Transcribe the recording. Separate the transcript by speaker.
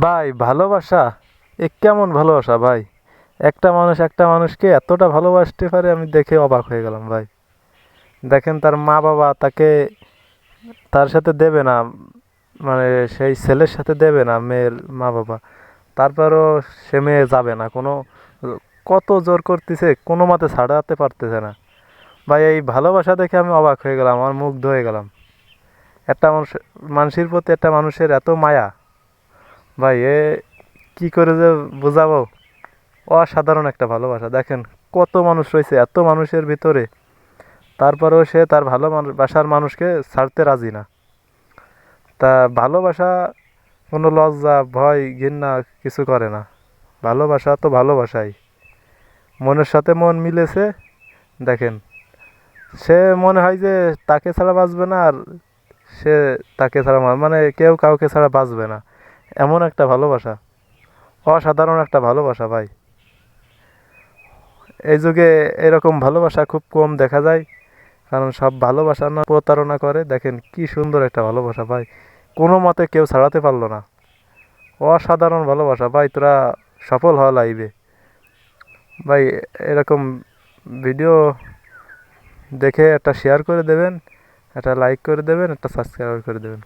Speaker 1: ভাই ভালোবাসা কেমন ভালোবাসা ভাই? একটা মানুষ একটা মানুষকে এতটা ভালোবাসতে পারে আমি দেখে অবাক হয়ে গেলাম ভাই। দেখেন তার মা বাবা তাকে তার সাথে দেবে না, মানে সেই ছেলের সাথে দেবে না মেয়ের মা বাবা, তারপরও সে মেয়ে যাবে না কোনো, কত জোর করতেছে কোনো মতে ছাড়াতে পারতেছে না। ভাই এই ভালোবাসা দেখে আমি অবাক হয়ে গেলাম, আমার মুগ্ধ হয়ে গেলাম। একটা মানুষ, মানুষের প্রতি একটা মানুষের এত মায়া, ভাই কি করে যে বোঝাবো। অসাধারণ একটা ভালোবাসা দেখেন, কত মানুষ রয়েছে এত মানুষের ভিতরে, তারপরেও সে তার ভালোবাসার মানুষকে ছাড়তে রাজি না। তা ভালোবাসা কোনো লজ্জা ভয় ঘৃণা কিছু করে না। ভালোবাসা তো ভালোবাসাই, মনের সাথে মন মিলেছে। দেখেন, সে মনে হয় যে তাকে ছাড়া বাঁচবে না, আর সে তাকে ছাড়া মানে কেউ কাউকে ছাড়া বাঁচবে না, এমন একটা ভালোবাসা। অসাধারণ একটা ভালোবাসা ভাই। এই যুগে এরকম ভালোবাসা খুব কম দেখা যায়, কারণ সব ভালোবাসা না প্রতারণা করে। দেখেন কি সুন্দর একটা ভালোবাসা ভাই, কোনো মতে কেউ ছাড়াতে পারলো না। অসাধারণ ভালোবাসা ভাই, তোরা সফল হওয়া লাইবে ভাই। এরকম ভিডিও দেখে একটা শেয়ার করে দেবেন, একটা লাইক করে দেবেন, একটা সাবস্ক্রাইব করে দেবেন।